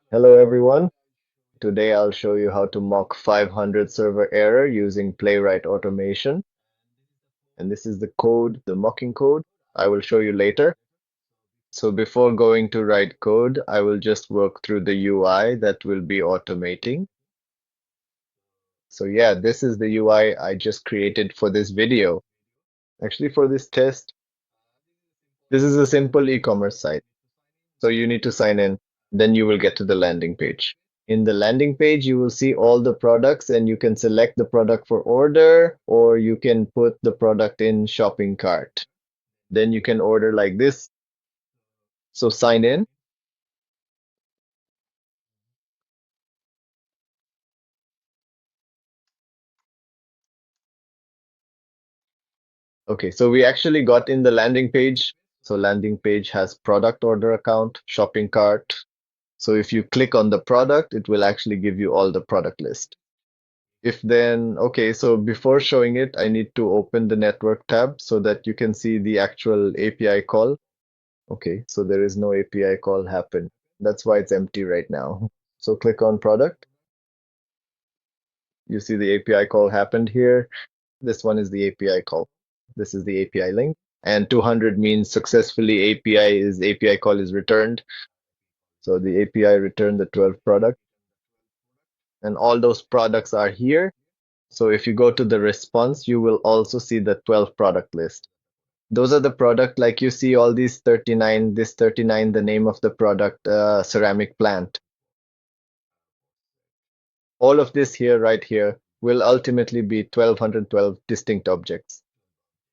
Hello everyone. Today I'll show you how to mock 500 server error using Playwright automation. And this is the code, the mocking code. I will show you later. So before going to write code, I will just work through the UI that will be automating. So yeah, this is the UI I just created for this video. Actually, for this test, this is a simple e-commerce site. So you need to sign in, then you will get to the landing page. In the landing page, you will see all the products and you can select the product for order or you can put the product in shopping cart. Then you can order like this. So sign in. Okay, so we actually got in the landing page. So landing page has product order account, shopping cart. So if you click on the product, it will actually give you all the product list. If then, okay, so before showing it, I need to open the network tab so that you can see the actual API call. Okay, so there is no API call happen. That's why it's empty right now. So click on product. You see the API call happened here. This one is the API call. This is the API link. And 200 means successfully API call is returned. So the API returned the 12 product. And all those products are here. So if you go to the response, you will also see the 12 product list. Those are the product like you see all these 39, this 39, the name of the product, ceramic plant. All of this here, right here, will ultimately be 1212 distinct objects.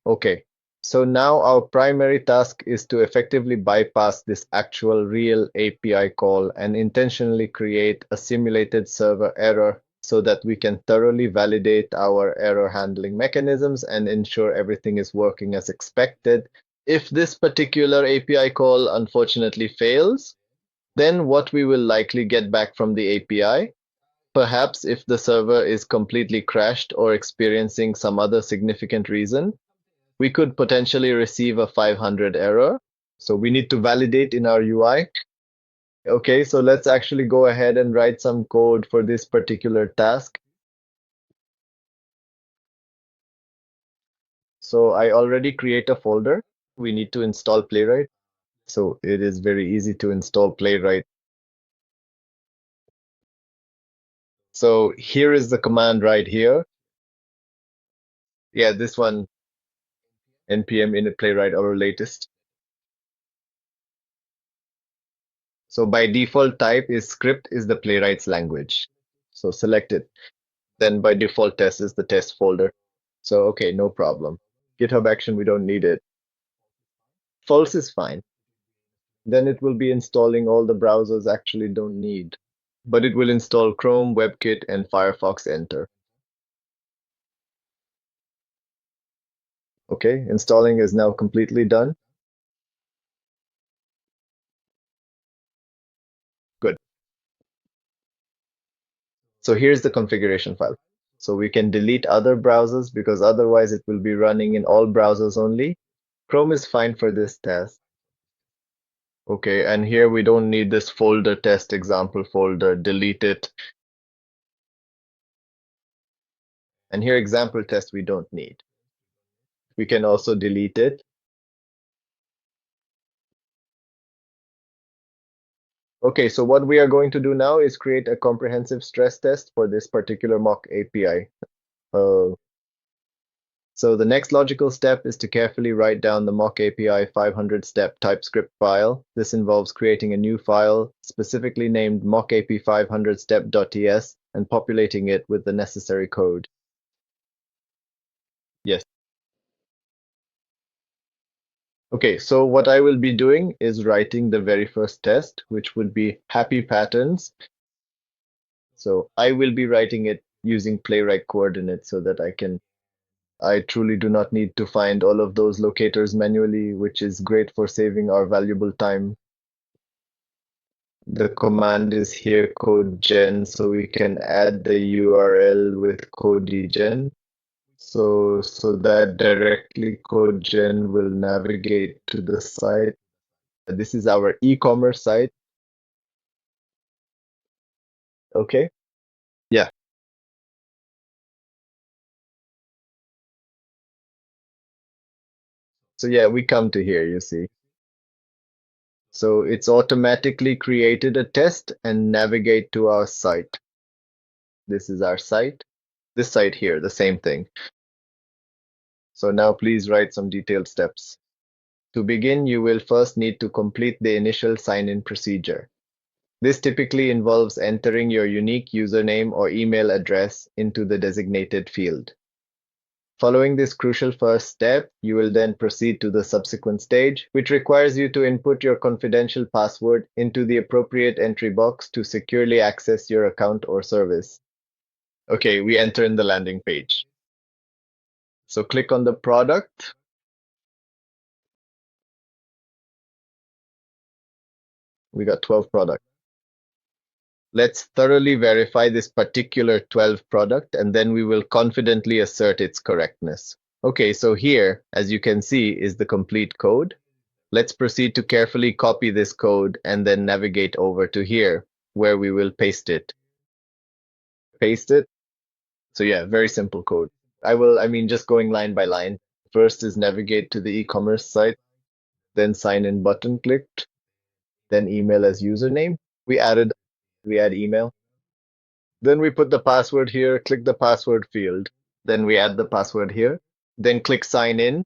Okay, so now our primary task is to effectively bypass this actual real API call and intentionally create a simulated server error so that we can thoroughly validate our error handling mechanisms and ensure everything is working as expected. If this particular API call unfortunately fails, then what we will likely get back from the API, perhaps if the server is completely crashed or experiencing some other significant reason, we could potentially receive a 500 error. So we need to validate in our UI. Okay, so let's actually go ahead and write some code for this particular task. So I already create a folder. We need to install Playwright. So it is very easy to install Playwright. So here is the command right here. Yeah, this one, npm init playwright, our latest. So by default type is script is the playwright's language. So select it. Then by default test is the test folder. So okay, no problem. GitHub action, we don't need it. False is fine. Then it will be installing all the browsers actually don't need. But it will install Chrome, WebKit, and Firefox Enter. Okay, installing is now completely done. Good. So here's the configuration file. So we can delete other browsers because otherwise it will be running in all browsers only. Chrome is fine for this test. Okay, and here we don't need this folder test example folder, delete it. And here example test we don't need. We can also delete it. Okay, so what we are going to do now is create a comprehensive stress test for this particular mock API. Uh, so the next logical step is to carefully write down the mock API 500-step TypeScript file. This involves creating a new file, specifically named mockap500step.ts, and populating it with the necessary code. Yes. Okay, so what I will be doing is writing the very first test, which would be happy patterns. So I will be writing it using Playwright coordinates so that I truly do not need to find all of those locators manually, which is great for saving our valuable time. The command is here codegen, so we can add the URL with codegen. So that directly codegen will navigate to the site. This is our e-commerce site. Okay. Yeah. So yeah, we come to here, you see. So it's automatically created a test and navigate to our site. This is our site. This site here, the same thing. So now please write some detailed steps. To begin, you will first need to complete the initial sign-in procedure. This typically involves entering your unique username or email address into the designated field. Following this crucial first step, you will then proceed to the subsequent stage, which requires you to input your confidential password into the appropriate entry box to securely access your account or service. Okay, we enter in the landing page. So click on the product. We got 12 products. Let's thoroughly verify this particular 12 product and then we will confidently assert its correctness. Okay, so here, as you can see, is the complete code. Let's proceed to carefully copy this code and then navigate over to here where we will paste it. Paste it. So yeah, very simple code. Just going line by line. First is navigate to the e-commerce site, then sign in button clicked, then email as username. We add email. Then we put the password here, click the password field. Then we add the password here. Then click sign in.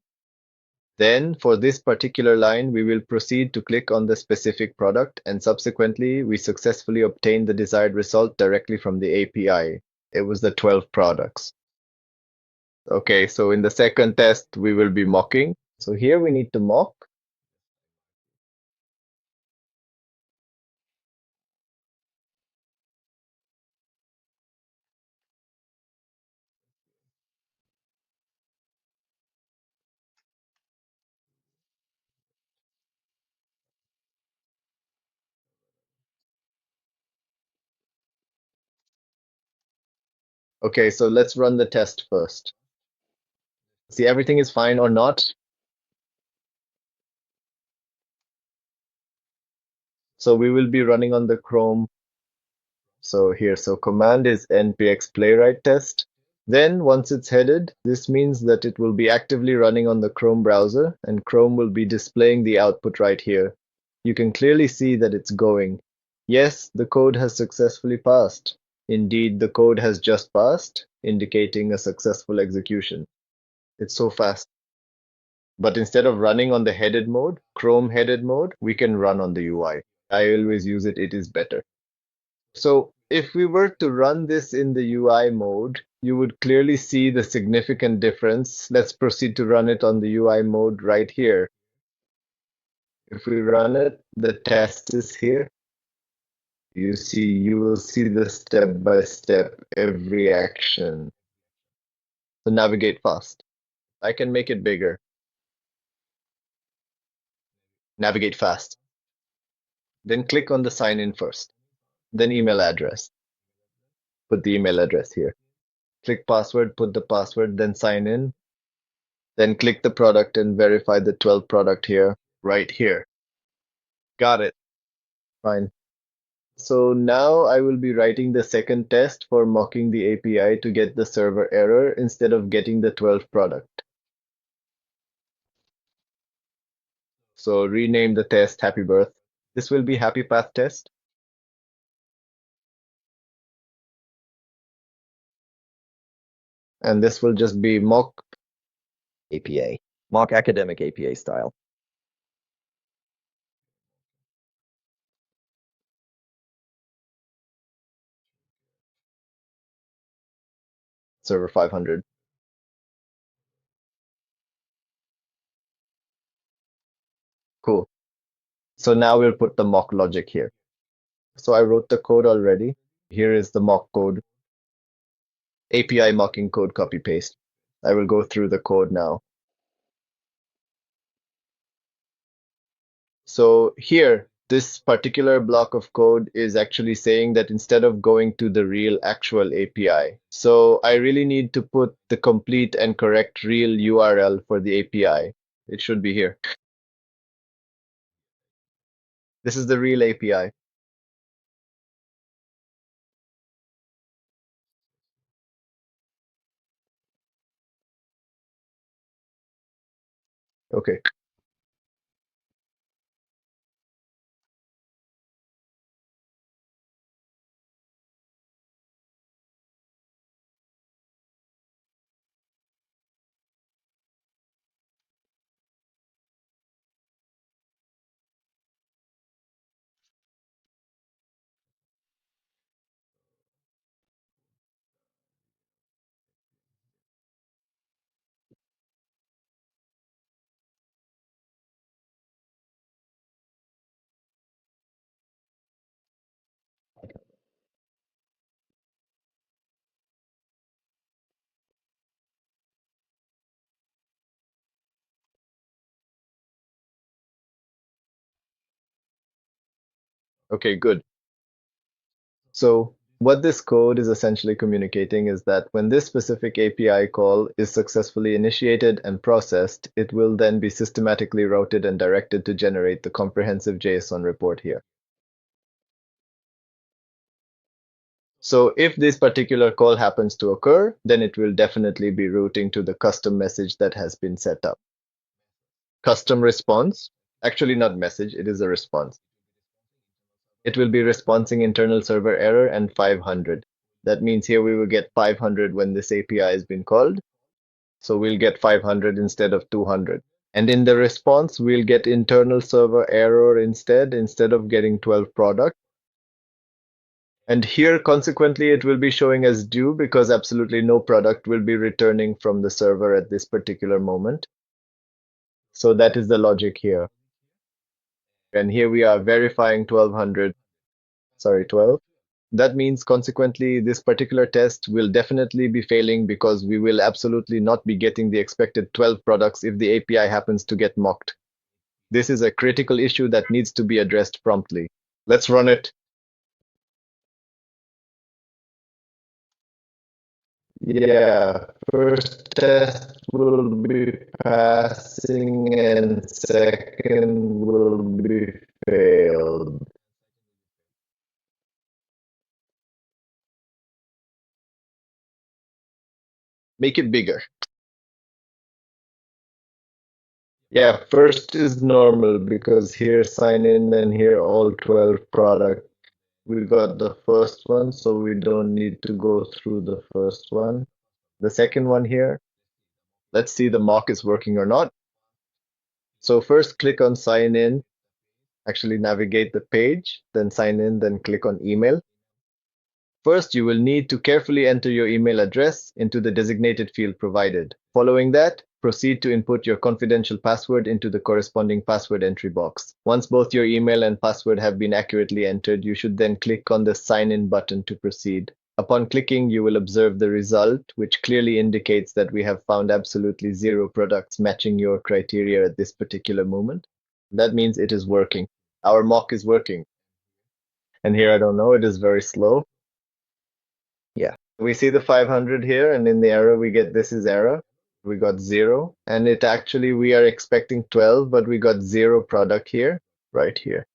Then for this particular line, we will proceed to click on the specific product and subsequently we successfully obtain the desired result directly from the API. It was the 12 products. Okay, so in the second test, we will be mocking. So here we need to mock. Okay, so let's run the test first. See everything is fine or not. So we will be running on the Chrome. So here, so command is npx playwright test. Then once it's headed, this means that it will be actively running on the Chrome browser and Chrome will be displaying the output right here. You can clearly see that it's going. Yes, the code has successfully passed. Indeed, the code has just passed, indicating a successful execution. It's so fast. But instead of running on the headed mode, Chrome headed mode, we can run on the UI. I always use it, it is better. So if we were to run this in the UI mode, you would clearly see the significant difference. Let's proceed to run it on the UI mode right here. If we run it, the test is here. You will see the step by step every action. So navigate fast. I can make it bigger. Navigate fast. Then click on the sign in first. Then email address. Put the email address here. Click password, put the password, then sign in. Then click the product and verify the 12 product here, right here. Got it. Fine. So now I will be writing the second test for mocking the API to get the server error instead of getting the 12 product. So rename the test Happy Birth. This will be Happy Path test. And this will just be mock APA, mock academic APA style. server 500. Cool. So now we'll put the mock logic here. So I wrote the code already. Here is the mock code. API mocking code copy paste. I will go through the code now. So here, this particular block of code is actually saying that instead of going to the real actual API, so I really need to put the complete and correct real URL for the API. It should be here. This is the real API. Okay. Okay, good. So what this code is essentially communicating is that when this specific API call is successfully initiated and processed, it will then be systematically routed and directed to generate the comprehensive JSON report here. So if this particular call happens to occur, then it will definitely be routing to the custom message that has been set up. Custom response, actually not message, it is a response. It will be responding internal server error and 500. That means here we will get 500 when this API has been called. So we'll get 500 instead of 200. And in the response, we'll get internal server error instead of getting 12 product. And here, consequently, it will be showing as due because absolutely no product will be returning from the server at this particular moment. So that is the logic here. And here we are verifying 1200, sorry, 12. That means consequently, this particular test will definitely be failing because we will absolutely not be getting the expected 12 products if the API happens to get mocked. This is a critical issue that needs to be addressed promptly. Let's run it. Yeah, first test will be passing and second will be failed. Make it bigger. Yeah, first is normal because here sign in and here all 12 product. We got the first one, so we don't need to go through the first one. The second one here, let's see the mock is working or not. So first click on sign in, actually navigate the page, then sign in, then click on email. First, you will need to carefully enter your email address into the designated field provided. Following that, proceed to input your confidential password into the corresponding password entry box. Once both your email and password have been accurately entered, you should then click on the Sign In button to proceed. Upon clicking, you will observe the result, which clearly indicates that we have found absolutely zero products matching your criteria at this particular moment. That means it is working. Our mock is working. And here, I don't know, it is very slow. Yeah. We see the 500 here, and in the error, we get this is error. We got 0. And it actually, we are expecting 12, but we got 0 product here, right here.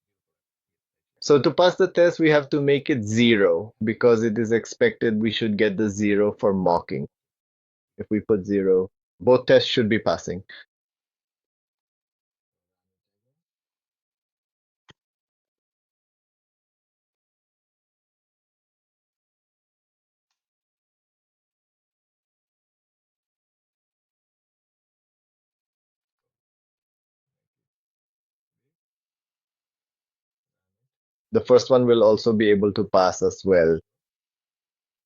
So to pass the test, we have to make it 0 because it is expected we should get the 0 for mocking. If we put 0, both tests should be passing. The first one will also be able to pass as well.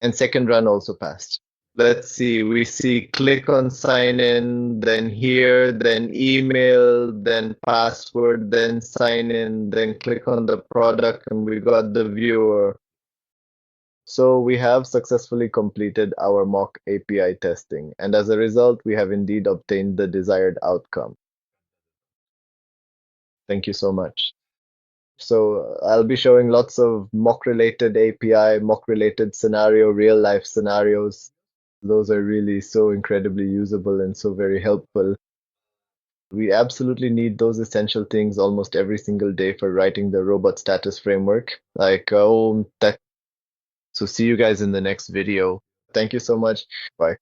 And second run also passed. Let's see, we see click on sign in, then here, then email, then password, then sign in, then click on the product, and we got the viewer. So we have successfully completed our mock API testing, and as a result, we have indeed obtained the desired outcome. Thank you so much. So I'll be showing lots of mock-related API, mock-related scenario, real-life scenarios. Those are really so incredibly usable and so very helpful. We absolutely need those essential things almost every single day for writing the robot status framework. Like, oh, that. So see you guys in the next video. Thank you so much. Bye.